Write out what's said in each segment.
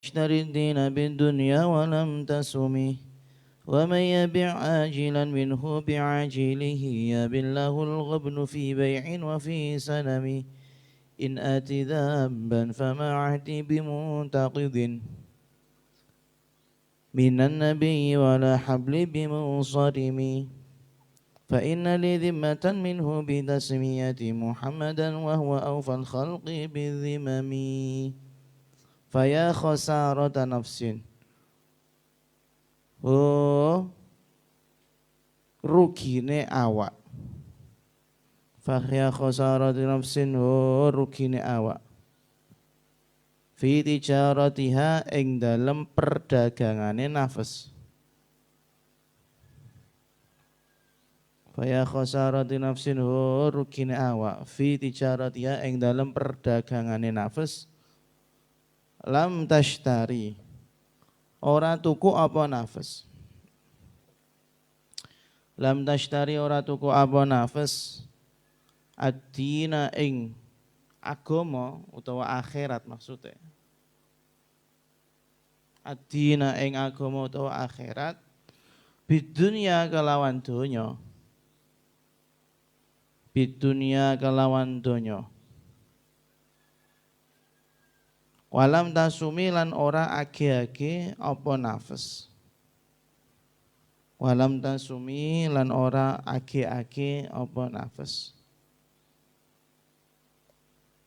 اشتري الدين بالدنيا ولم تسمه ومن يبع عاجلا منه بعاجله يبل له الغبن في بيع وفي سلم إن آتي ذنبا فما عهدي بمنتقض من النبي ولا حبل بمنصرم فإن لي ذمة منه بتسمية محمدا وهو أوفى الخلق بالذمم فيا خسارة نفس rugine awak fahya khasarati nafsin rugine awak fi tijaratiha ing dalem perdagangane nafas fahya khasarati nafsin rugine awak fi tijaratiha ing dalem perdagangane nafas lam tashtari ora tuku apa nafas lam tashtari ora tuku apa nafas ad-dina ing agama utawa akhirat maksudnya ad-dina ing agama utawa akhirat bidunya kelawan donya bidunya kelawan donya walam tasumi lan ora age-age apa nafas walam tasumi lan ora age-age apa nafas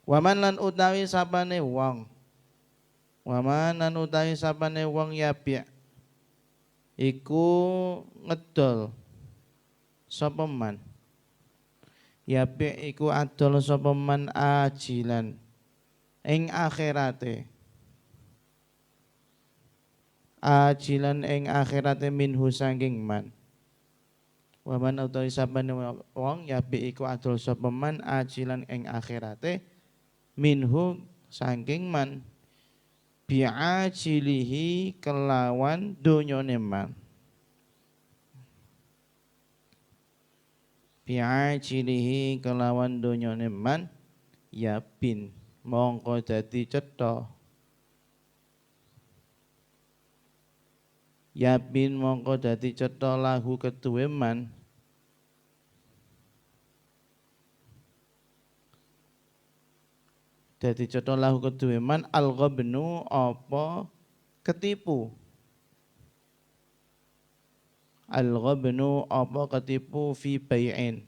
waman lan utawi sapane wong waman lan utawi sapane wong yabi iku ngedol sapa man yabi iku adol sapa man ajilan ing akhirate ajilan ing akhirate minhu sangking man waman utawi sapane wong yabi iku adol sapa man ajilan ing akhirate minhu sangking man bi'ajilihi kelawan donyane man bi'ajilihi kelawan donyane man yabin mongko dadi cetha yabin mongko dadi cetha lahu keduwe man dadi cetha lahu keduwe man al-ghabnu apa ketipu al-ghabnu apa ketipu fi bai'in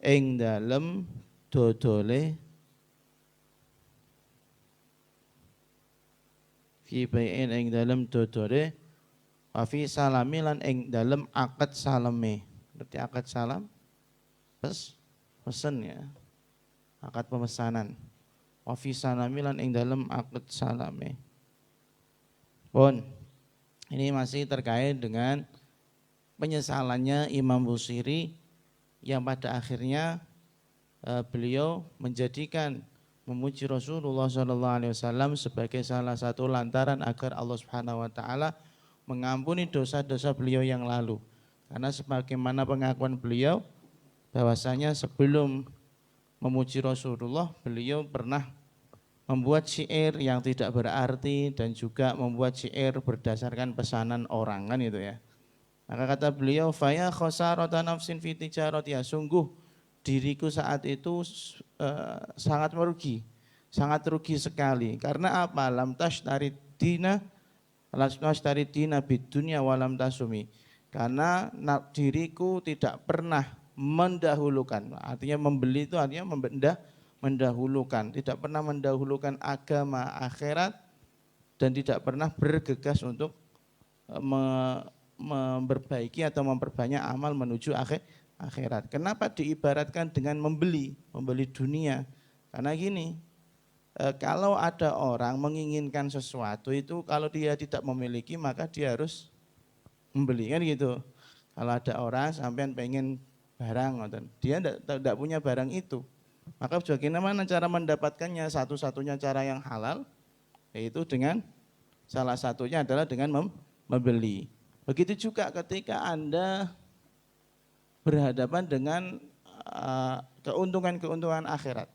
ing dalem dodole fi bai'in ing dalem dodole wa fi salami lan ing dalem akad salame berarti akad salam pesen ya akad pemesanan wa fi salami lan ing dalem akad salame pun ini masih terkait dengan penyesalannya Imam Busiri yang pada akhirnya beliau menjadikan memuji Rasulullah SAW sebagai salah satu lantaran agar Allah Subhanahu Wa Taala mengampuni dosa-dosa beliau yang lalu. Karena sebagaimana pengakuan beliau bahwasanya sebelum memuji Rasulullah beliau pernah membuat syair yang tidak berarti dan juga membuat syair berdasarkan pesanan orang kan itu ya. Maka kata beliau faya khasarata nafsin fi tijaratiha sungguh diriku saat itu sangat merugi, sangat rugi sekali. Karena apa? Lam tashtari dina bidunya walam tasumi. Karena diriku tidak pernah mendahulukan. Artinya membeli itu artinya mendahulukan. Tidak pernah mendahulukan agama akhirat dan tidak pernah bergegas untuk memperbaiki atau memperbanyak amal menuju akhirat. Kenapa diibaratkan dengan membeli dunia? Karena gini, kalau ada orang menginginkan sesuatu itu kalau dia tidak memiliki maka dia harus membeli kan gitu. Kalau ada orang sampean pengen barang, dia tidak punya barang itu, maka bagaimana cara mendapatkannya? Satu-satunya cara yang halal yaitu dengan salah satunya adalah dengan membeli. Begitu juga ketika Anda berhadapan dengan keuntungan-keuntungan akhirat.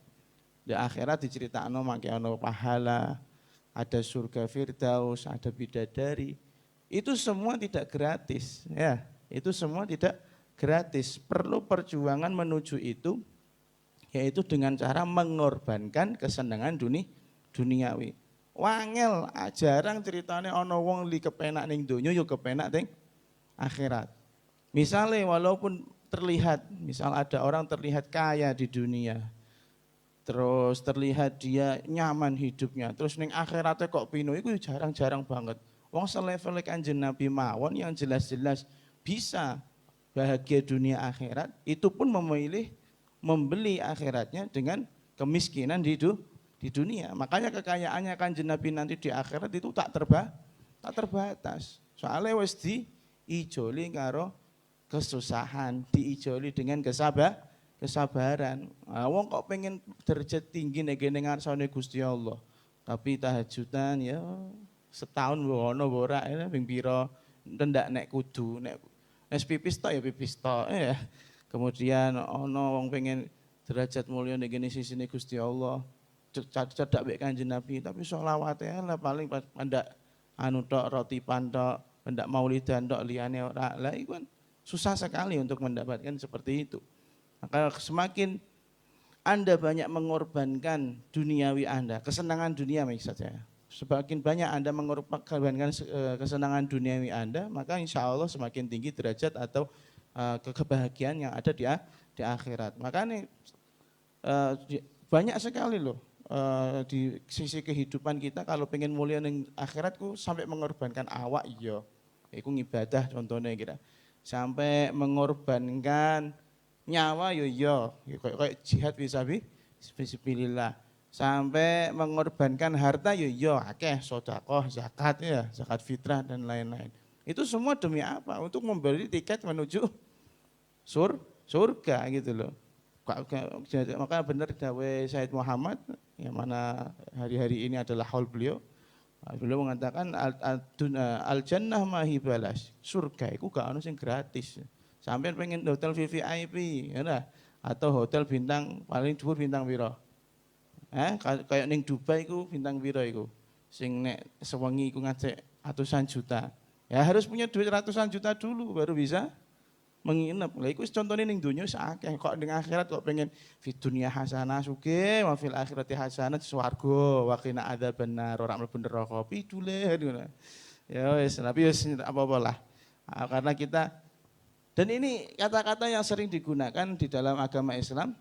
Di akhirat diceritakan make ono pahala, ada surga Firdaus, ada bidadari. Itu semua tidak gratis, ya. Itu semua tidak gratis. Perlu perjuangan menuju itu, yaitu dengan cara mengorbankan kesenangan duniawi. Wangel, jarang ceritanya ana wong li kepenak ning donya yo kepenak ning akhirat. Misalnya walaupun terlihat, misal ada orang terlihat kaya di dunia, terus terlihat dia nyaman hidupnya, terus ning akhiratnya kok pino, itu jarang-jarang banget. Wong selevel Kanjeng Nabi mawon yang jelas-jelas bisa bahagia dunia akhirat, itu pun memilih membeli akhiratnya dengan kemiskinan di dunia. Makanya kekayaannya Kanjeng Nabi nanti di akhirat itu tak terbatas. Soalnya wis diijoli karo kesusahan, diijoli dengan kesabaran. Wong kok pengen derajat tinggi nek ning ngarsane Gusti Allah. Tapi tahajudan ya setahun ono ora ping pira ndak nek kudu nek pipis tok ya pipis tok ya. Kemudian ono wong pengen derajat mulya ning ngene sisine Gusti Allah. Cedak mek Kanjeng Nabi tapi sholawate lah paling pendak anu tok roti pantok, pendak maulidan tok liyane ora. Lah iku kan susah sekali untuk mendapatkan seperti itu. Maka semakin Anda banyak mengorbankan duniawi Anda, kesenangan dunia maksud saya. Semakin banyak Anda mengorbankan kesenangan duniawi Anda, maka insya Allah semakin tinggi derajat atau kebahagiaan yang ada di akhirat. Makanya banyak sekali loh di sisi kehidupan kita kalau pengen mulia ning akhiratku sampai mengorbankan awak iya. Iku ngibadah contohnya kita. Sampai mengorbankan nyawa yo iya, kayak jihad fisabilillah. Sampai mengorbankan harta yo iya, akeh sedekah, zakat ya, zakat fitrah dan lain-lain. Itu semua demi apa? Untuk membeli tiket menuju surga gitu loh. Maka benar dawe Said Muhammad yang mana hari-hari ini adalah haul beliau. Beliau mengatakan al-jannah mahibalas, surga itu gak ono sing gratis. Sampai pengen hotel VVIP ya atau hotel bintang paling dhuwur bintang piro? Kayak ning Dubai iku bintang piro iku? Sing nek sewengi iku ngajak ratusan juta. Ya harus punya duit ratusan juta dulu baru bisa menginap. Lah iku contohnya ning donya sakeh kok ning akhirat kok pengen fi dunya hasanah sugih wa fil akhirati hasanah swarga wa qina adzabannar ora mlebu neraka pidule ngono. Ya wis tapi wis apa-apa lah. Karena kita dan ini kata-kata yang sering digunakan di dalam agama Islam.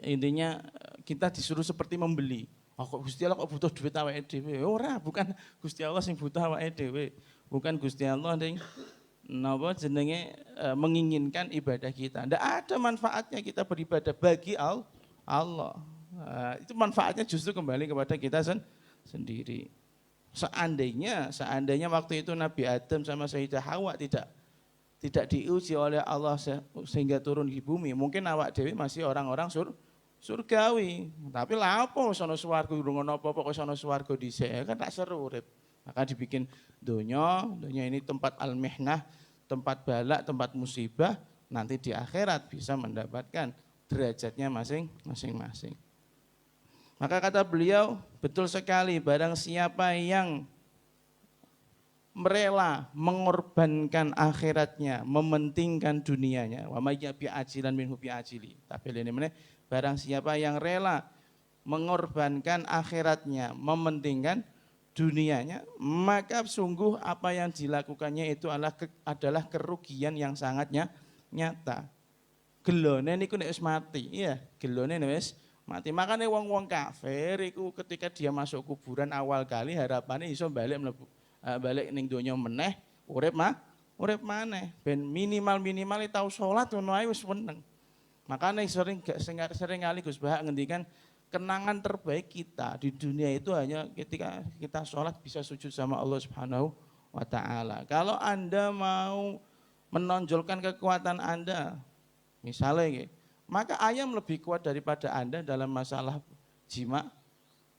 Intinya kita disuruh seperti membeli. Oh, kok Gusti Allah kok butuh duit awake dhewe? Ora, bukan Gusti Allah sing butuh awake dhewe. Bukan Gusti Allah sing napa jenenge menginginkan ibadah kita. Ndak ada manfaatnya kita beribadah bagi Allah. Itu manfaatnya justru kembali kepada kita sendiri. Seandainya waktu itu Nabi Adam sama Sayyidah Hawa tidak diuji oleh Allah sehingga turun di bumi, mungkin awak dewi masih orang-orang surgawi. Tapi lah apa sono swarga durung ono apa-apa kok sono swarga dhisik kan tak seru urip. Maka dibikin donya ini tempat al-mihnah, tempat balak, tempat musibah, nanti di akhirat bisa mendapatkan derajatnya masing-masing. Maka kata beliau, betul sekali barang siapa yang merela mengorbankan akhiratnya, mementingkan dunianya. Wa may yabi ajilan minhu bi ajili. Tapi ini meneh barang siapa yang rela mengorbankan akhiratnya, mementingkan dunianya, maka sungguh apa yang dilakukannya itu adalah kerugian yang sangat nyata. Gelone niku nek wis mati, iya, gelone nek wis mati. Makanya wong-wong kafir iku ketika dia masuk kuburan awal kali harapannya iso balik ning donya meneh, urip maneh. Ben minimal tau salat ngono ae wis seneng. Makanya sering kali Gus Bah ngendikan kenangan terbaik kita di dunia itu hanya ketika kita sholat bisa sujud sama Allah Subhanahu wa ta'ala. Kalau Anda mau menonjolkan kekuatan Anda, misalnya, maka ayam lebih kuat daripada Anda dalam masalah jima.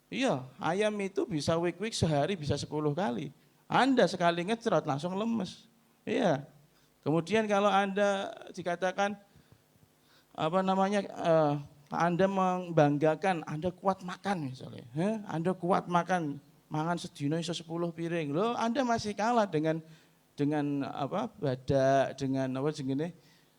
Iya, ayam itu bisa wik-wik sehari bisa 10 kali. Anda sekali ngecrot langsung lemes. Iya. Kemudian kalau Anda dikatakan Anda membanggakan, Anda kuat makan misalnya. Anda kuat makan mangan sedina iso 10 piring. Loh, Anda masih kalah dengan apa? Badak, dengan apa jenenge?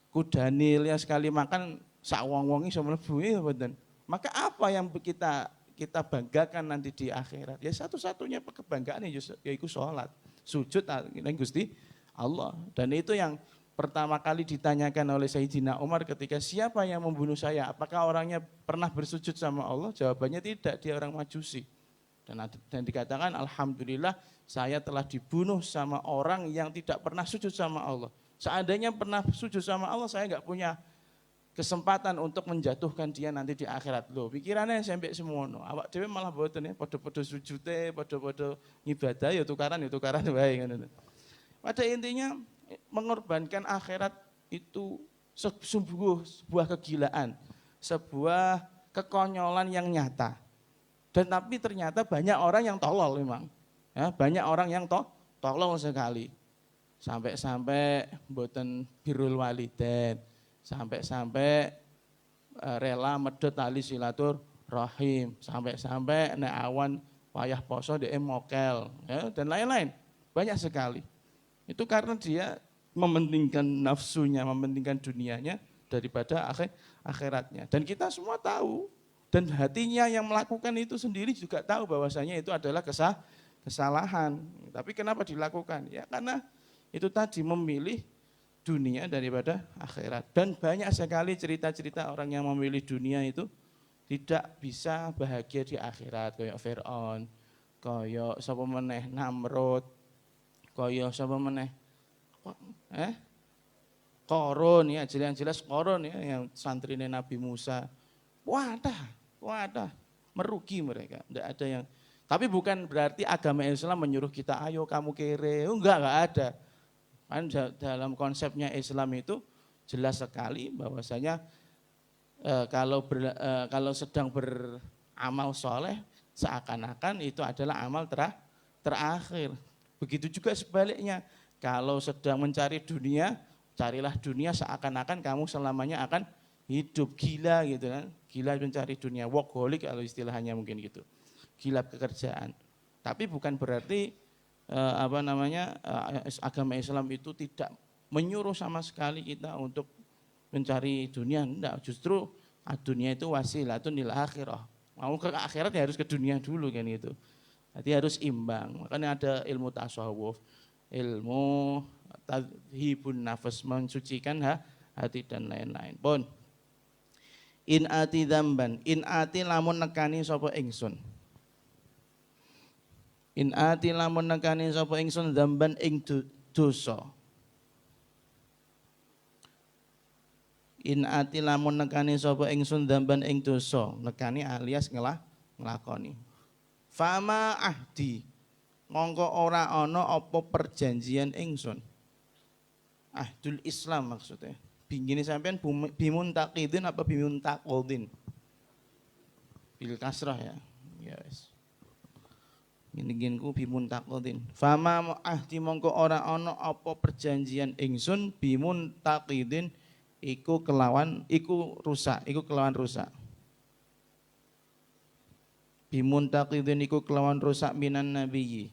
Kudanil yang sekali makan sak wong-wong iso mlebu ya mboten. Maka apa yang kita banggakan nanti di akhirat? Ya satu-satunya kebanggaan yaitu sholat, sujud nang Gusti Allah. Dan itu yang pertama kali ditanyakan oleh Sayyidina Umar ketika siapa yang membunuh saya? Apakah orangnya pernah bersujud sama Allah? Jawabannya tidak, dia orang Majusi. Dan dikatakan alhamdulillah saya telah dibunuh sama orang yang tidak pernah sujud sama Allah. Seandainya pernah sujud sama Allah, saya nggak punya kesempatan untuk menjatuhkan dia nanti di akhirat. Loh, pikirannya sampai semono. Awak dhewe malah mboten ya, padha-padha sujude, padha-padha ngibadah ya tukaran wae ngono. Pada intinya mengorbankan akhirat itu sebuah kegilaan, sebuah kekonyolan yang nyata. Dan tapi ternyata banyak orang yang tolol memang. Ya, banyak orang yang tolol sekali. Sampai-sampai mboten birrul walidain, sampai-sampai rela medhot tali silaturahim, sampai-sampai nek awan wayah poso dhek mokel, ya, dan lain-lain. Banyak sekali. Itu karena dia mementingkan nafsunya, mementingkan dunianya daripada akhiratnya. Dan kita semua tahu, dan hatinya yang melakukan itu sendiri juga tahu bahwasanya itu adalah kesalahan. Tapi kenapa dilakukan? Ya karena itu tadi memilih dunia daripada akhirat. Dan banyak sekali cerita-cerita orang yang memilih dunia itu tidak bisa bahagia di akhirat. Kayak Fir'aun, kayak sapa meneh Namrud, kayak sapa meneh Korun ya, jelas Korun ya yang santrine Nabi Musa. Wadah, merugi mereka. Enggak ada yang. Tapi bukan berarti agama Islam menyuruh kita ayo kamu kere. Enggak ada. Kan dalam konsepnya Islam itu jelas sekali bahwasanya kalau sedang beramal soleh seakan-akan itu adalah amal terakhir. Begitu juga sebaliknya. Kalau sedang mencari dunia, carilah dunia seakan-akan kamu selamanya akan hidup. Gila gitu kan. Gila mencari dunia, workaholic kalau istilahnya mungkin gitu. Gila pekerjaan. Tapi bukan berarti agama Islam itu tidak menyuruh sama sekali kita untuk mencari dunia. Enggak, justru dunia itu wasilatun lil akhirah. Mau ke akhirat ya harus ke dunia dulu kan gitu. Jadi harus imbang. Makanya ada ilmu tasawuf, ilmu tadhibun nafas, mensucikan hati dan lain-lain. Pun in ati dzamban, in ati lamun nekani sapa ingsun. In ati lamun nekani sapa ingsun dzamban ing dosa. In ati lamun nekani sapa ingsun dzamban ing dosa, nekani alias nglakoni. Fama ahdi mongko ora ana apa perjanjian ingsun. Ahdul Islam maksudnya. Bingine sampean bimun taqidin apa bimun taqodin? Bil kasrah ya. Ya wis. Ngene-ngene bimun taqodin. Fama ahdi mongko ora ana apa perjanjian ingsun bimun taqidin iku kelawan rusak. Bimuntaqidin iku kelawan rusak minan nabiyyi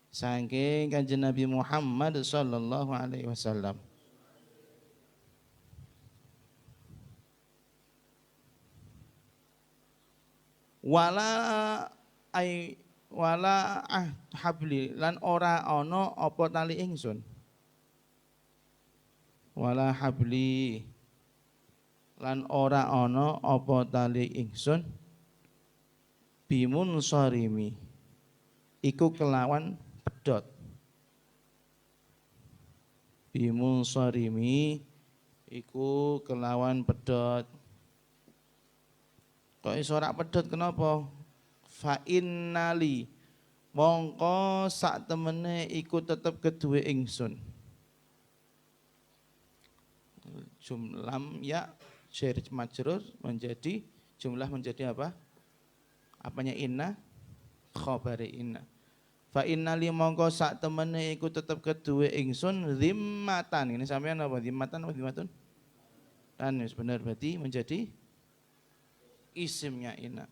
saking kanjeng Nabi Muhammad sallallahu alaihi wasallam. Wala habli lan ora ana apa tali ingsun. Wala habli lan ora ana apa tali ingsun bimun sarimi iku kelawan pedot. Bimun sarimi iku kelawan pedot. Kok iso ora pedot kenapa? Fa innali mongko sak temene iku tetep keduwe ingsun. Jumlam ya jar majrur menjadi jumlah menjadi apa? Apanya inna? Khabari inna. Fa innali mongko sak temene iku tetep keduwe ingsun zimmatan. Ini sampean apa zimmatan apa zimmatun? Kan benar berarti menjadi isimnya inna.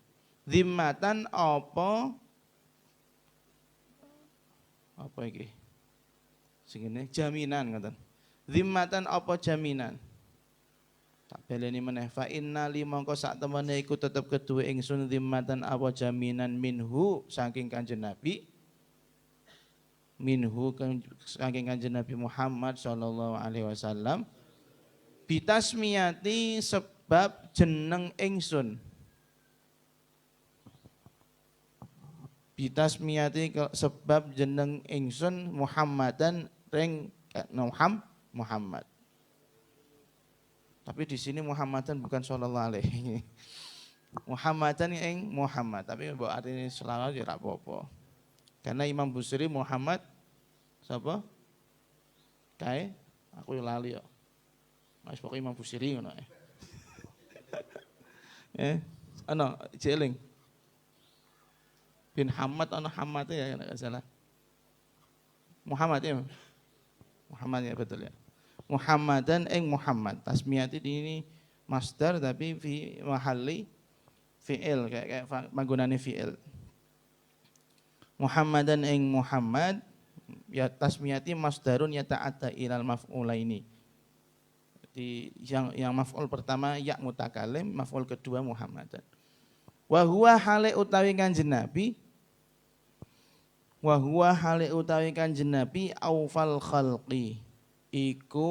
Zimmatan apa Apa iki? Sing ngene jaminan ngoten. Zimmatan apa jaminan? Tak baleni meneh fa inna li mongko sak temene iku tetep kedue ingsun zimmatan apa jaminan minhu saking Kanjeng Nabi. Minhu saking Kanjeng Nabi Muhammad sallallahu alaihi wasallam bitasmiyati sebab jeneng ingsun. Bitasmiyati sebab jeneng ingsun Muhammadan ring Muhammad. Tapi di sini Muhammadan bukan sallallahu alaihi. Muhammadan ing Muhammad, tapi mbok artine selawat ya ora apa-apa. Karena Imam Busiri Muhammad sapa? Kae aku lali yo. Mas pokoke Imam Busiri ngono ana jeling. Bin Hamad ana Hamad ya enggak salah. Muhammad ya. Muhammad ya betul ya. Muhammadan ing Muhammad. Tasmiyati ini masdar tapi fi mahalli fi'il kayak panggonane fi'il. Muhammadan ing Muhammad ya tasmiyati masdarun yata'adda ilal maf'ulaini. Jadi yang maf'ul pertama ya mutakalim, maf'ul kedua Muhammadan. Wa huwa hale utawi Kanjeng Nabi wa huwa hale utawi Kanjeng Nabi aufal khalqi iku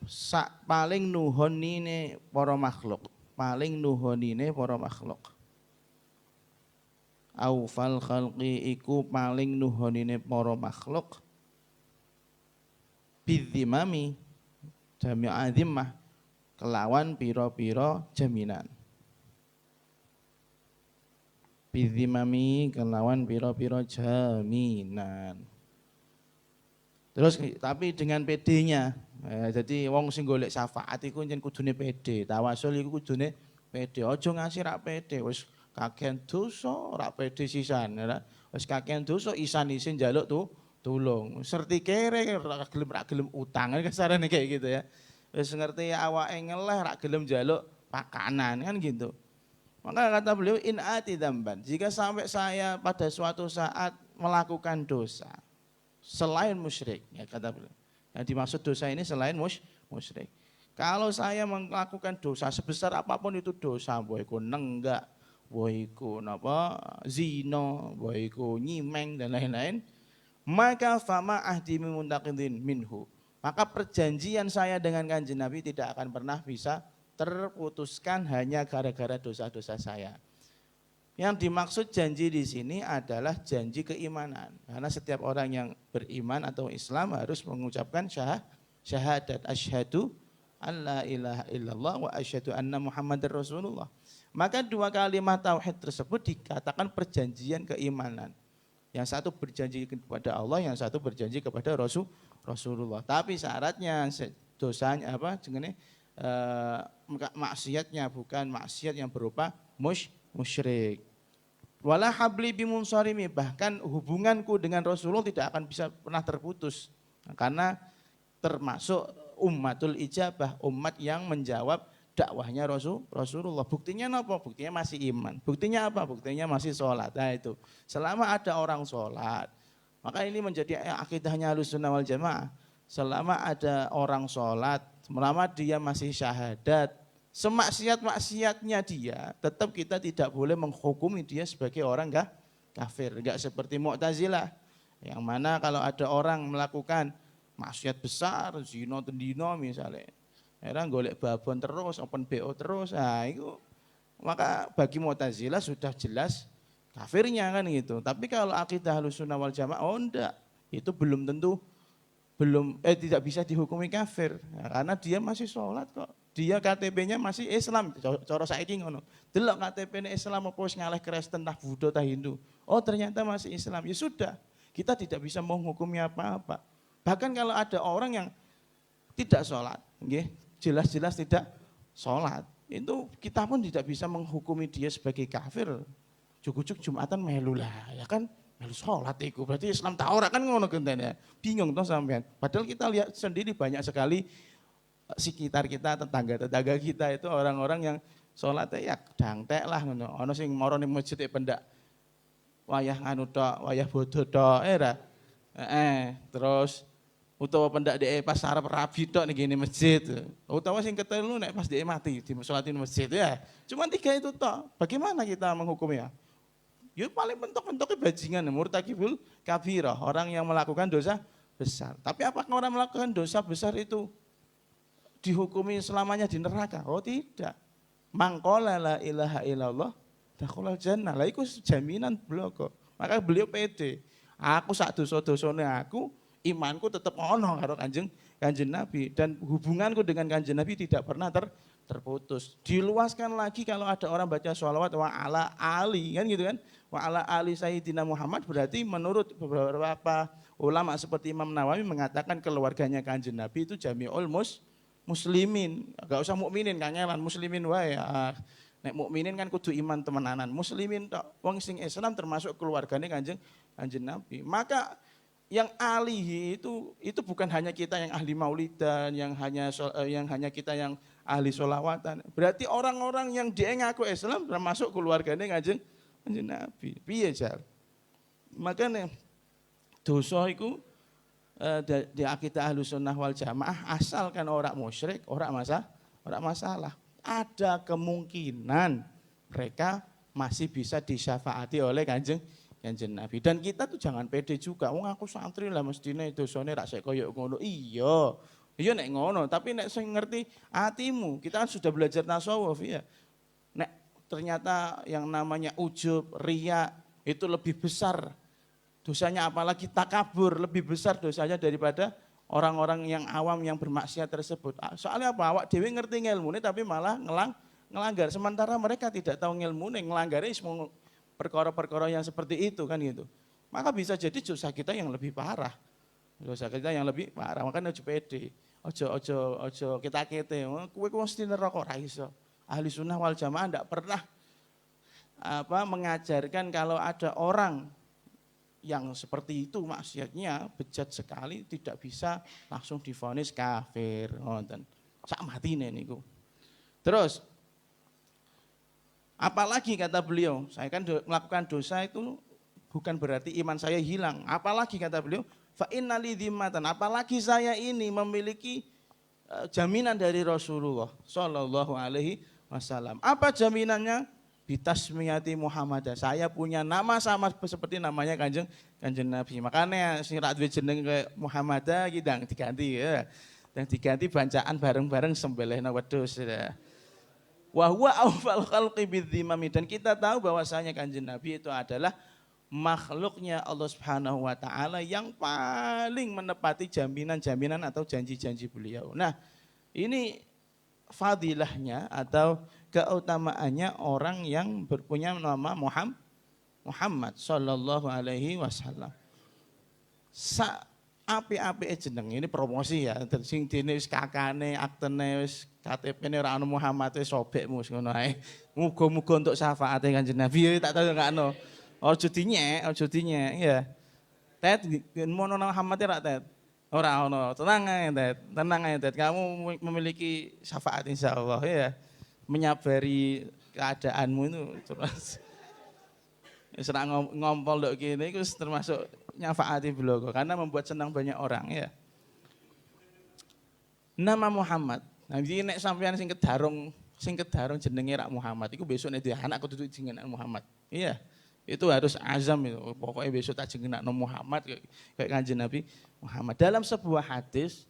sak paling nuhonine para makhluk, paling nuhonine para makhluk. Aufal khalqi iku paling nuhonine para makhluk. Bidzimami jami'a dzimmah kelawan pira-pira jaminan. Bidzimami kelawan pira-pira jaminan. Terus tapi dengan PD-nya. Jadi wong sing golek syafaat iku njen kudune PD, tawasul iku kudune PD. Aja ngasih rak PD, wis kakean dosa rak PD sisan, ya. Wis kakean dosa isan-isin njaluk tulung. Serti kere rak gelem utang kasarane kayak gitu ya. Wis ngerti awake ngeleh rak gelem njaluk pakanan kan gitu. Maka kata beliau in ati dzamban, jika sampai saya pada suatu saat melakukan dosa selain musyrik, ya kata beliau. Yang dimaksud dosa ini selain musyrik. Kalau saya melakukan dosa sebesar apapun itu dosa, boiku nenggak, boiku zina, boiku nyimeng dan lain-lain, maka fama ahdi muntaqidin minhu. Maka perjanjian saya dengan Kanjeng Nabi tidak akan pernah bisa terputuskan hanya gara-gara dosa-dosa saya. Yang dimaksud janji di sini adalah janji keimanan. Karena setiap orang yang beriman atau Islam harus mengucapkan syahadat asyhadu alla ilaha illallah wa asyhadu anna Muhammadar Rasulullah. Maka dua kalimat tauhid tersebut dikatakan perjanjian keimanan. Yang satu berjanji kepada Allah, yang satu berjanji kepada Rasulullah. Tapi syaratnya dosanya maksiatnya bukan maksiat yang berupa musyrik. Wala habli bimunsarimi, bahkan hubunganku dengan Rasulullah tidak akan bisa pernah terputus. Karena termasuk ummatul ijabah, umat yang menjawab dakwahnya Rasulullah. Buktinya apa? Buktinya masih iman. Buktinya apa? Buktinya masih sholat. Nah itu, selama ada orang sholat, maka ini menjadi akidahnya Ahlussunnah wal Jamaah. Selama ada orang sholat, selama dia masih syahadat, semaksiat-maksiatnya dia, tetap kita tidak boleh menghukumi dia sebagai orang kafir. Enggak seperti Mu'tazilah, yang mana kalau ada orang melakukan maksiat besar, zina tendino misalnya, golek babon terus, open BO terus, nah itu, maka bagi Mu'tazilah sudah jelas kafirnya kan gitu. Tapi kalau akidah Ahlussunnah wal Jamaah, oh enggak, itu belum tentu, tidak bisa dihukumi kafir, karena dia masih sholat kok. Dia KTP-nya masih Islam, cara saiki ngono. Delok KTP-ne Islam apa wis ngalih Kristen tah Buddha tah Hindu. Oh, ternyata masih Islam. Ya sudah, kita tidak bisa menghukumi apa-apa. Bahkan kalau ada orang yang tidak sholat, nggih, jelas-jelas tidak sholat, itu kita pun tidak bisa menghukumi dia sebagai kafir. Jujuk Jumatan melu lah, ya kan? Melu sholat iku berarti Islam ta ora kan ngono gentene. Bingung toh sampean. Padahal kita lihat sendiri banyak sekali sekitar kita, tetangga-tetangga kita itu orang-orang yang sholatnya ya dangtek lah ngono. Ono sing moro ning masjid pendak wayah nganu tok, wayah bodho tok, Terus utawa pendak dhek pas arep rabi tok ning ngene masjid. Utawa sing ketelu nek pas dhek mati di sholatin masjid ya. Cuma 3 itu tok. Bagaimana kita menghukumnya? Ya paling mentok-mentoknya bajingan, murtakibul kabirah, orang yang melakukan dosa besar. Tapi apakah orang melakukan dosa besar itu dihukumi selamanya di neraka? Oh tidak. Mangkola la ilaha illallah dakhalal jannah. Lah iku jaminan bloko. Maka beliau pede. Aku sak dosa-dosane aku, imanku tetap ono karo Kanjeng Nabi, dan hubunganku dengan Kanjeng Nabi tidak pernah terputus. Diluaskan lagi kalau ada orang baca sholawat wa ala ali, kan gitu kan? Wa ala ali Sayyidina Muhammad, berarti menurut beberapa ulama seperti Imam Nawawi mengatakan keluarganya Kanjeng Nabi itu jami'ul muslimin. Enggak usah mukminin, kangelan muslimin wae. Nek mukminin kan kudu iman temenanan. Muslimin tok. Wong sing Islam termasuk keluargane Kanjeng Nabi. Maka yang alihi itu bukan hanya kita yang ahli maulidan, yang hanya kita yang ahli sholawatan. Berarti orang-orang yang dia ngaku Islam termasuk keluarganya Kanjeng Nabi. Piye jar? Makanya dosa itu di akidah Ahlussunnah wal Jamaah asalkan orang musyrik, orang masalah. Ada kemungkinan mereka masih bisa disyafaati oleh Kanjeng Nabi. Dan kita tuh jangan pede juga. Wong aku santri lah mestine dosane rak sek koyo ngono. Iya nek ngono, tapi nek sing ngerti atimu, kita kan sudah belajar tasawuf ya. Nek ternyata yang namanya ujub, riya itu lebih besar dosanya, apalagi takabur lebih besar dosanya daripada orang-orang yang awam yang bermaksiat tersebut. Soalnya apa? Awak dhewe ngerti ngilmune tapi malah ngelanggar. Sementara mereka tidak tahu ngilmune, ngelanggarnya semua perkara-perkara yang seperti itu kan gitu. Maka bisa jadi dosa kita yang lebih parah. Dosa kita yang lebih parah. Makanya ojo pede. Ojo kita kete. Kowe mesti neraka ora iso. Ahli sunnah wal jamaah ndak pernah mengajarkan kalau ada orang yang seperti itu maksiatnya bejat sekali tidak bisa langsung divonis kafir, ngoten. Sak matine niku. Terus apalagi kata beliau, saya kan melakukan dosa itu bukan berarti iman saya hilang. Apalagi kata beliau, fa innali dzimmatan, apalagi saya ini memiliki jaminan dari Rasulullah sallallahu alaihi wasallam. Apa jaminannya? Bitasmiyati Muhammad. Saya punya nama sama seperti namanya Kanjeng Nabi. Makanya sing ra duwe jeneng kaya Muhammad iki ndang diganti ya. Yang diganti bacaan bareng-bareng sembelihna wedhus ya. Wa huwa awwal khalqi bidzimami, dan kita tahu bahwasanya Kanjeng Nabi itu adalah makhluknya Allah Subhanahu wa taala yang paling menepati jaminan-jaminan atau janji-janji beliau. Nah, ini fadilahnya atau keutamaannya orang yang berpunya nama Muhammad sallallahu alaihi wasallam. Api-api jeneng ini promosi ya, sing dene wis kakane, aktene wis KTP-ne ora ono Muhammad wis sobekmu wis ngono ae. Muga-muga untuk syafaate Kanjeng Nabi tak tahu ngakno. Ojo dinyek ya. Tet mono Muhammad ra Tet. Ora ono, tenang aja Tet. Kamu memiliki syafaat insyaallah ya. Menyabari keadaanmu itu terus. Serang ngompol dok gini itu termasuk nyafaati bloko karena membuat senang banyak orang ya. Nama Muhammad. Nah, iki nek sampean sing kedarung jenenge rak Muhammad iku besok nek anak kudu jenenge Muhammad. Iya. Itu harus azam itu. Pokoknya besok tak jenenge Muhammad kayak Kanjeng Nabi Muhammad. Dalam sebuah hadis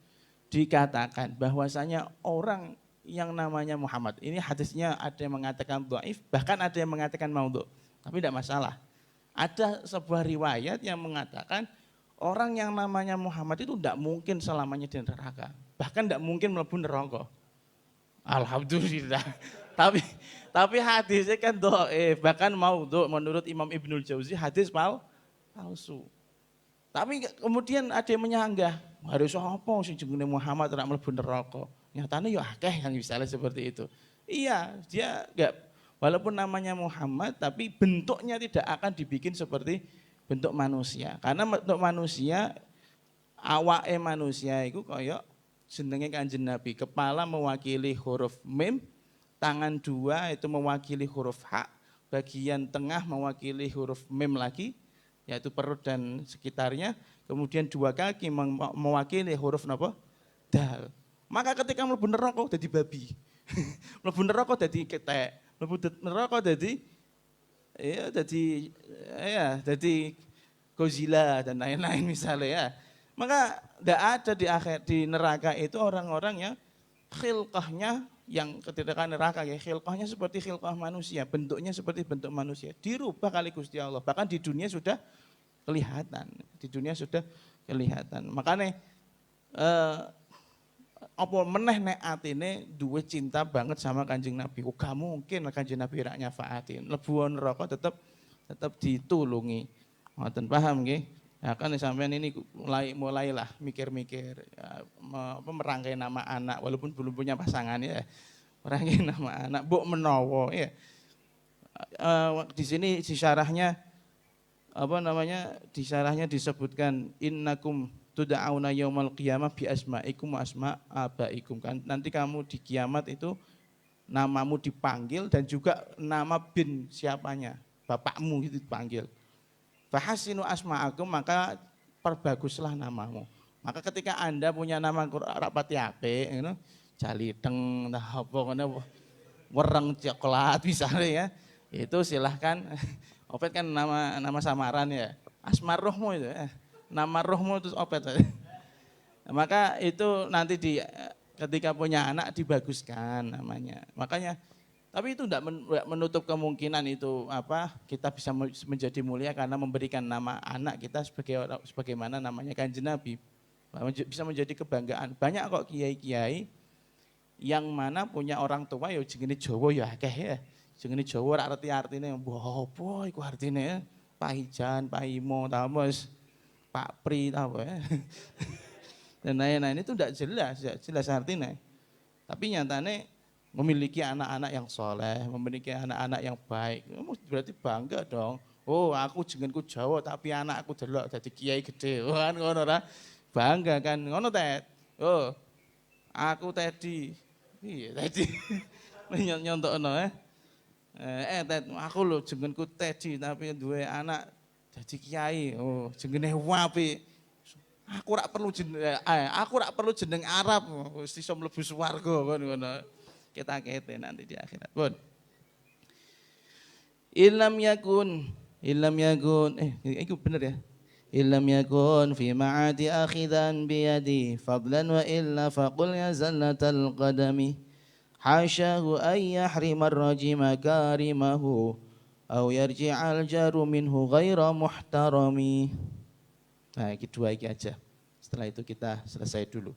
dikatakan bahwasanya orang yang namanya Muhammad. Ini hadisnya ada yang mengatakan dhaif, bahkan ada yang mengatakan maudhu. Tapi tidak masalah. Ada sebuah riwayat yang mengatakan orang yang namanya Muhammad itu tidak mungkin selamanya di neraka. Bahkan tidak mungkin mlebu neraka. Alhamdulillah. Tapi hadisnya kan dhaif, bahkan maudhu menurut Imam Ibnul Jauzi hadis palsu. Tapi kemudian ada yang menyanggah, harus apa sing jenenge Muhammad ora mlebu neraka. Nyatanya ya akeh yang misalnya seperti itu. Iya, dia enggak, walaupun namanya Muhammad tapi bentuknya tidak akan dibikin seperti bentuk manusia. Karena bentuk manusia, awake manusia itu kaya jenenge Kanjeng Nabi. Kepala mewakili huruf mim, tangan dua itu mewakili huruf ha, bagian tengah mewakili huruf mim lagi, yaitu perut dan sekitarnya. kemudian dua kaki mewakili huruf napa? Dal. Maka ketika mlebu neraka dadi babi. Mlebu neraka dadi ketek, mlebu neraka dadi jadi Godzilla dan lain-lain misalnya ya. Maka tidak ada di neraka itu orang-orang yang khilqahnya yang ketika neraka ya khilqahnya seperti khilqah manusia, bentuknya seperti bentuk manusia. Dirubah kali Gusti Allah. Bahkan di dunia sudah kelihatan. Di dunia sudah kelihatan. Makanya apa meneh nek atine duwe cinta banget sama Kanjeng Nabi. Gak mungkin Kanjeng Nabi rak nyafaatin. Lebu neraka tetap ditulungi. Ngoten paham nggih? Ya kan sampean ini mulailah mikir-mikir ya, merangkai nama anak walaupun belum punya pasangan ya. Merangkai nama anak mbok menawa ya. Di sini di syarahnya di syarahnya disebutkan innakum tuda'auna yaumal qiyamah bi asma'ikum wa asma' abaikum kan. Nanti kamu di kiamat itu namamu dipanggil dan juga nama bin siapanya, bapakmu itu dipanggil. Fahasinu asma'akum, maka perbaguslah namamu. Maka ketika Anda punya nama rapati apik ngono, Jaliteng entah apa ngono wereng coklat misalnya ya. Itu silahkan Opet kan nama samaran ya. Asmar rohmu itu ya. Nama rohmu itu Opet. Maka itu nanti ketika punya anak dibaguskan namanya. Makanya tapi itu tidak menutup kemungkinan itu kita bisa menjadi mulia karena memberikan nama anak kita sebagaimana namanya Kanjeng Nabi. Bisa menjadi kebanggaan. Banyak kok kiai-kiai yang mana punya orang tua ya jenenge Jawa ya akeh ya. Jenenge Jawa ora arti-artine apa iku artine Pahijan, Paimo, ta Pak Pri ta apa ya. Dan lain-lain itu tidak jelas artinya. Tapi nyatanya memiliki anak-anak yang soleh, memiliki anak-anak yang baik, berarti bangga dong. Oh aku jenengku Jawa tapi anakku delok jadi kiai gede, kan ngono ora? Bangga kan, ngono Ted. Oh aku Teddy, iya Teddy, nyontokno Ted, aku lho jenengku Teddy tapi duwe anak jadi kiai, oh jenenge wapi. Aku rak perlu jeneng Arab, wis iso mlebu swarga kan ngono. Kita kete nanti di akhirat. Pun. Illam yakun itu bener ya. Illam yakun fi ma'ati akhidan biyadi fadlan wa illa faqul ya zallatal qadami hasyahu ay yahrimar rajima karimahu aw yarji'al jaru minhu ghaira muhtarami. Nah, dua iki aja. Setelah itu kita selesai dulu.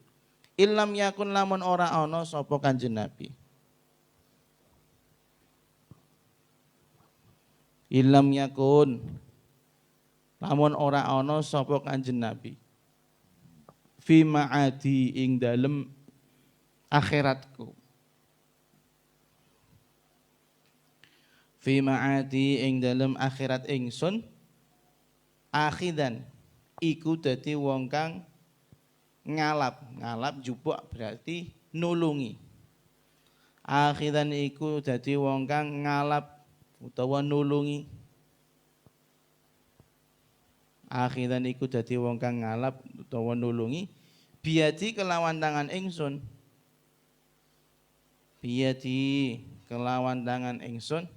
Illam yakun lamun ora ana sapa Kanjeng Nabi. Illam yakun lamun ora ana sapa Kanjeng Nabi. Fi ma'adi ing dalem akhiratku. Fi ma'adi ing dalem akhirat ingsun akhidan iku dadi wong kang ngalap jupuk berarti nulungi. Akhidan iku dadi wong kang ngalap utawa nulungi. Akhidan iku dadi wong kang ngalap utawa nulungi biadi kelawan tangan ingsun. Biadi kelawan tangan ingsun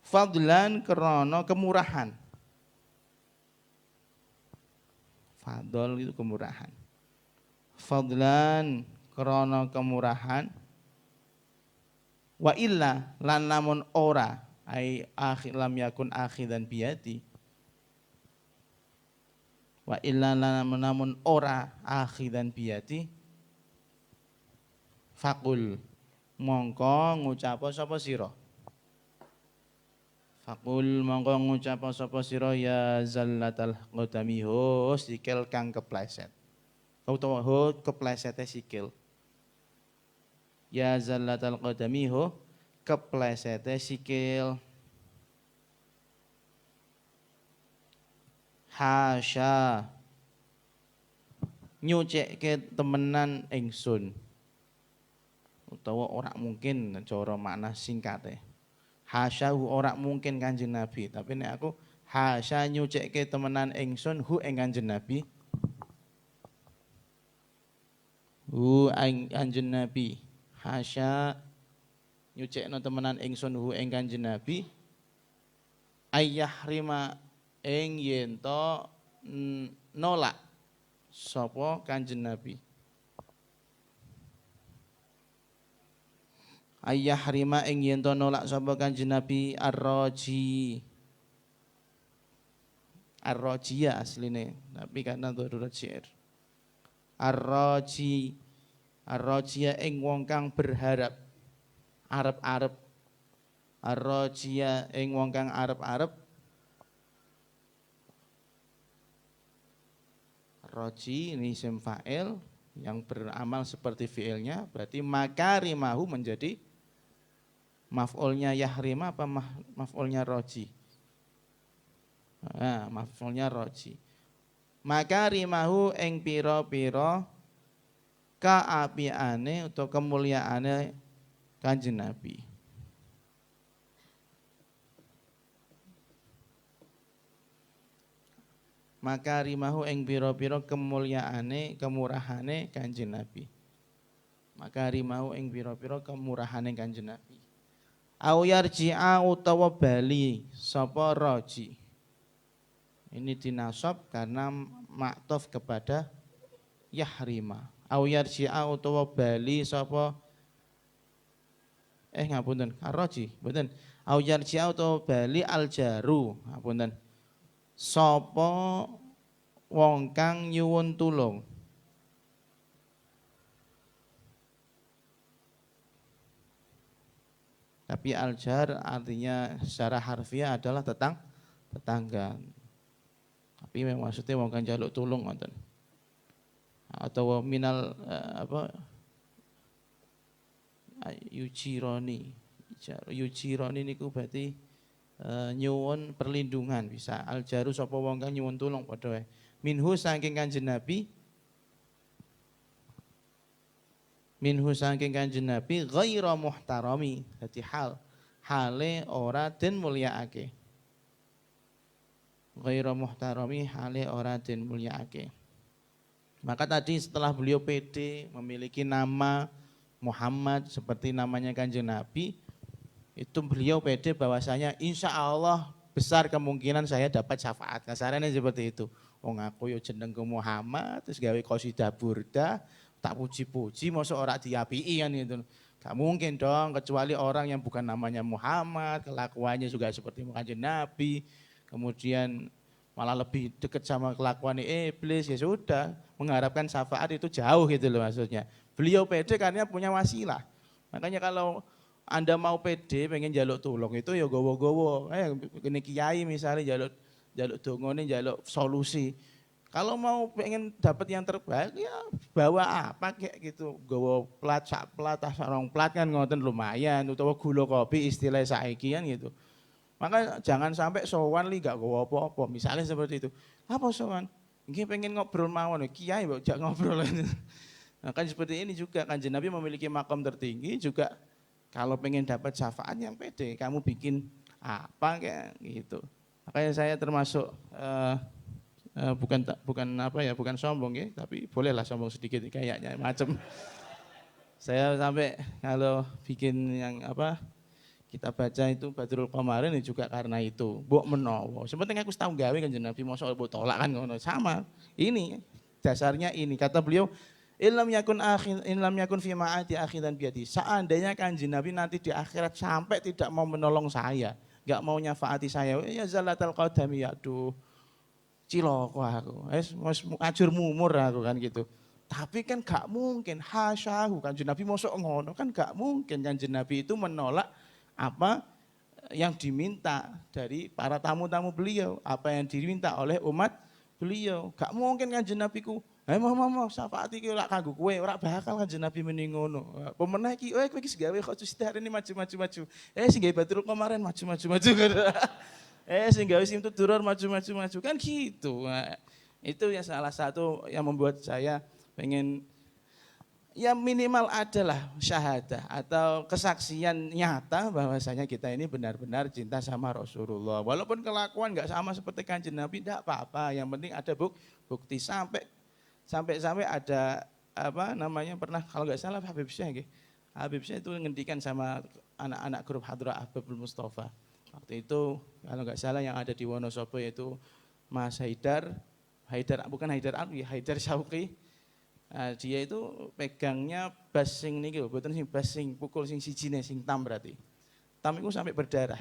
fadlan krana kemurahan. Fadl itu kemurahan. Fadlan krana kemurahan. Wa illa lan lamun ora ai akhir lam yakun akhidan biyadi. Wa illa lan lamun ora akhidan biyadi. Fakul mongko ngucap sapa sira. Fakul mongko ngucap sapa sira ya zallatal qadami ho sikil kang kepleset. Utawa ho keplesete sikil. Ya zallatal qadami ho keplesete sikil. Hasya nyucekke temenan ingsun. Utawa ora mungkin cara makna singkate. Hasyahu ora mungkin Kanjeng Nabi, tapi nek aku Hasya nyucikke temenan ingsun hu ing Kanjeng Nabi. Hu ing Kanjeng Nabi. Hasya nyucikno temenan ingsun hu ing Kanjeng Nabi. Ayah rima ing yen to nolak sapa Kanjeng Nabi. Ayah rima ing yen to nolak sapa Kanjeng Nabi ar-raji. Ar-rajiyah asline, tapi karena darurat syair. Ar-raji. Ar-rajiyah ing wong kang berharap. Arep-arep. Ar-rajiyah ing wong kang arep-arep. Roji ini isim fa'il yang beramal seperti fi'ilnya, berarti makarimahu menjadi maf'ulnya yahrima apa maf'ulnya roji? Nah, maf'ulnya roji. Makarimahu ing pira-pira kaapiane utawa kemuliaane Kanjeng Nabi. Makarimahu ing pira-pira kemuliaane kemurahane Kanjeng Nabi. Makarimahu ing pira-pira kemurahane Kanjeng Nabi. Au yarji'a utawa bali sapa raji. Ini dinasab karena maktuf kepada yahrima. Au yarji'a utawa bali sapa ngapunten raji, mboten. Au yarji'a utawa bali aljaru, ngapunten. Sapa wong kang nyuwun tulung. Tapi aljar artinya secara harfiah adalah tetangga. Tapi memang maksudnya wong kang njaluk tulung ngoten. Atau minal yujironi. Yujironi niku berarti nyuwun perlindungan bisa. Aljaru sapa wong kang nyuwun tulung padha wae. Minhu saking Kanjeng Nabi. Minhu saking Kanjeng Nabi ghaira muhtarami. Dadi hale ora den mulyaake. Ghaira muhtarami hale ora den mulyaake. Maka tadi setelah beliau pede memiliki nama Muhammad seperti namanya Kanjeng Nabi, itu beliau pede bahwasanya insya Allah besar kemungkinan saya dapat syafaat. Kasarannya seperti itu. Wong aku yo jenengku Muhammad terus gawe qasidah burda tak puji-puji mosok ora diapii kan gitu. Gak mungkin dong kecuali orang yang bukan namanya Muhammad, kelakuannya juga seperti Kanjeng Nabi, kemudian malah lebih dekat sama kelakuan iblis, ya sudah, mengharapkan syafaat itu jauh gitu loh maksudnya. Beliau pede karena punya wasilah. Makanya kalau Anda mau pede pengen jaluk tulung itu ya gowo-gowo. Ini kiai misalnya jaluk dongone, jaluk solusi. Kalau mau pengen dapat yang terbaik ya bawa apa kayak gitu. Gowo plat, sak plat, sarong plat kan ngoten lumayan. Utawa gula kopi istilah saiki kan gitu. Maka jangan sampai sowan li gak gowo apa-apa. Misalnya seperti itu. Apa sowan? Nggih pengen ngobrol mawon, kiai mbok jak ngobrol. Nah, kan seperti ini juga Kanjeng Nabi memiliki makom tertinggi juga. Kalau pengen dapat syafaat yang pede, kamu bikin apa kayak gitu. Makanya saya termasuk bukan sombong ya, tapi bolehlah sombong sedikit kayaknya macam. Saya sampai kalau bikin yang kita baca itu Badrul Qamarin juga karena itu. Mbok menawa. Sepenting aku tahu gawe Kanjeng Nabi mosok mbok tolak kan ngono. Sama. Ini dasarnya ini. Kata beliau, Inlam yakun fi ma'ati akhiran biadi. Seandainya Kanjeng Nabi nanti di akhirat sampai tidak mau menolong saya, enggak mau nyafaati saya, ya zalatal qadami aduh. Ciloko aku. Wis ajur mumur aku kan gitu. Tapi kan enggak mungkin hasyahu Kanjeng Nabi mosok ngono kan enggak mungkin Kanjeng Nabi itu menolak apa yang diminta dari para tamu-tamu beliau, apa yang diminta oleh umat beliau. Enggak mungkin Kanjeng Nabi ku mau syafaat iki ora kanggo kowe, ora bakal Kanjeng Nabi muni ngono. Pemenah iki, kowe iki gawe kok ini maju. Sing gawe Badrul Qamarin maju. Sing gawe Simtud Duror maju. Kan gitu. Nah, itu ya salah satu yang membuat saya pengen ya minimal adalah syahadah atau kesaksian nyata bahwasanya kita ini benar-benar cinta sama Rasulullah. Walaupun kelakuan nggak sama seperti Kanjeng Nabi, tidak apa-apa. Yang penting ada bukti sampai ada apa namanya pernah kalau nggak salah Habib Syekh, Habib Syekh itu ngendikan sama anak-anak grup Hadrah Ahbabul Mustafa. Waktu itu kalau nggak salah yang ada di Wonosobo yaitu Mas Haidar bukan Haidar Alwi, Haidar Syauqi. Nah, dia itu pegangnya bas sing niki lho, mboten sing bas sing pukul sing sijine sing tam berarti. Tam itu sampai berdarah.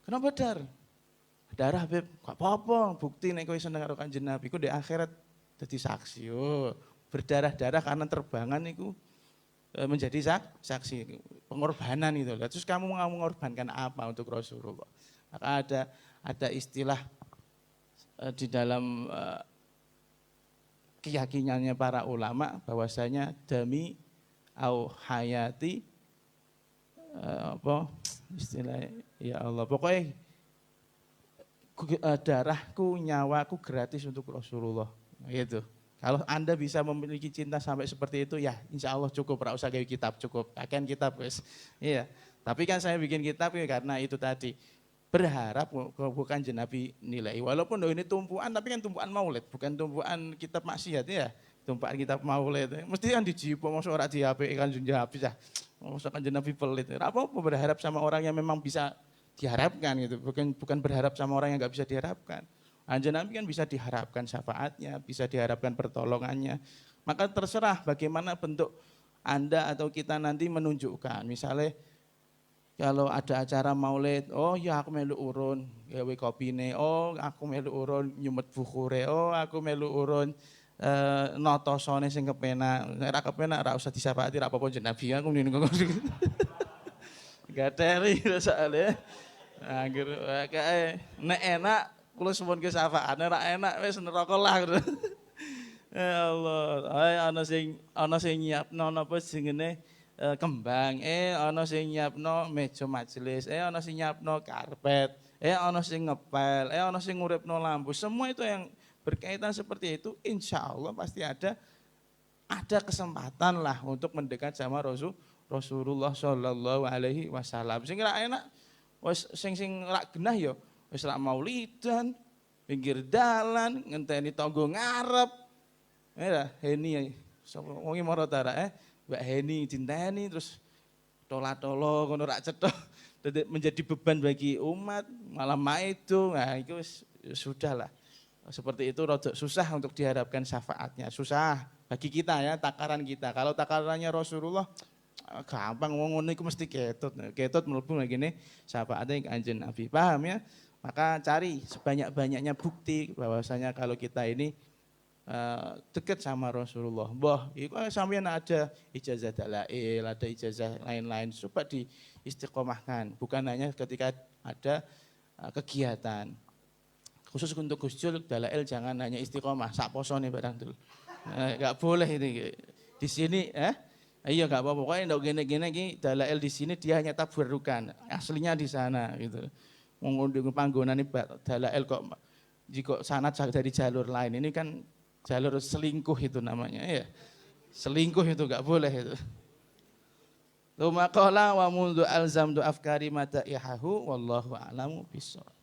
Kenapa berdarah? Darah Beb, gak apa-apa, bukti nek kowe seneng karo Kanjeng Nabi ku di akhirat dadi saksi. Oh, berdarah-darah karena terbangan itu menjadi saksi, pengorbanan itu. Terus kamu mau mengorbankan apa untuk Rasulullah? Maka ada istilah di dalam keyakinannya para ulama bahwasanya dami au hayati apa istilahnya ya Allah pokoknya darahku nyawaku gratis untuk Rasulullah gitu. Kalau Anda bisa memiliki cinta sampai seperti itu ya insya Allah cukup, ora usah gawe kitab, cukup akan kitab wis. Iya. Tapi kan saya bikin kitab ya karena itu tadi berharap bukan Nabi nilai. Walaupun ini tumpuan, tapi kan tumpuan maulid, bukan tumpuan kitab maksiat ya. Tumpuan kitab maulid, mesti kan dijipo, masa orang di HP kan Nabi ya. Masa kan Nabi pelit. Apa berharap sama orang yang memang bisa diharapkan gitu, bukan berharap sama orang yang nggak bisa diharapkan. Kanjeng Nabi kan bisa diharapkan syafaatnya, bisa diharapkan pertolongannya. Maka terserah bagaimana bentuk Anda atau kita nanti menunjukkan. Misalnya kalau ada acara maulid, oh ya aku melu urun gawe kopine, oh aku melu urun nyumet bukure, oh aku melu urun notosone sing kepenak. Nek ra kepenak ora usah disyafaati ra apa-apa jeneng Nabi aku ngene kok. Gateri soalnya. Angger kae nek enak kula suwun ke syafaat, nek ra enak wis neraka lah. Ya Allah, ae ana sing nyiapno napa jenenge kembang, ana sing nyiapno meja majelis, ana sing nyiapno karpet, ana sing ngepel, ana sing nguripno lampu. Semua itu yang berkaitan seperti itu, insya Allah pasti ada kesempatan lah untuk mendekat sama Rasulullah Shallallahu Alaihi Wasallam. Sing ra enak, wis sing ra genah ya, wis ra maulidan, pinggir dalan, ngenteni tangga ngarep. Heni, sapa wong iki mara ta Mbak Heni dinteni terus tola-tolo ngono rak cetha menjadi beban bagi umat malah maido. Nah itu sudahlah. Seperti itu rada susah untuk diharapkan syafaatnya. Susah bagi kita ya, takaran kita. Kalau takarannya Rasulullah gampang wong ngono iku mesti ketut mlebu ngene syafaate Kanjeng Nabi. Paham ya? Maka cari sebanyak-banyaknya bukti bahwasanya kalau kita ini dekat sama Rasulullah. Mbah, itu sampeyan ada ijazah dalail, ada ijazah lain-lain, coba diistiqomahkan. Bukan hanya ketika ada kegiatan. Khusus untuk Gus Jul, dalail jangan hanya istiqomah, sak posone barang dulu. Enggak boleh ini. Di sini iya enggak apa-apa. Pokoknya ndak gene-gene iki dalail di sini dia hanya tabarrukan. Aslinya di sana gitu. Mengundang panggonane dalail kok jika sanad dari jalur lain ini kan jalur selingkuh itu namanya ya. Selingkuh itu enggak boleh itu. Tsumma qala wa mundu alzamtu afkari mata ihahu wallahu a'lamu bissawab.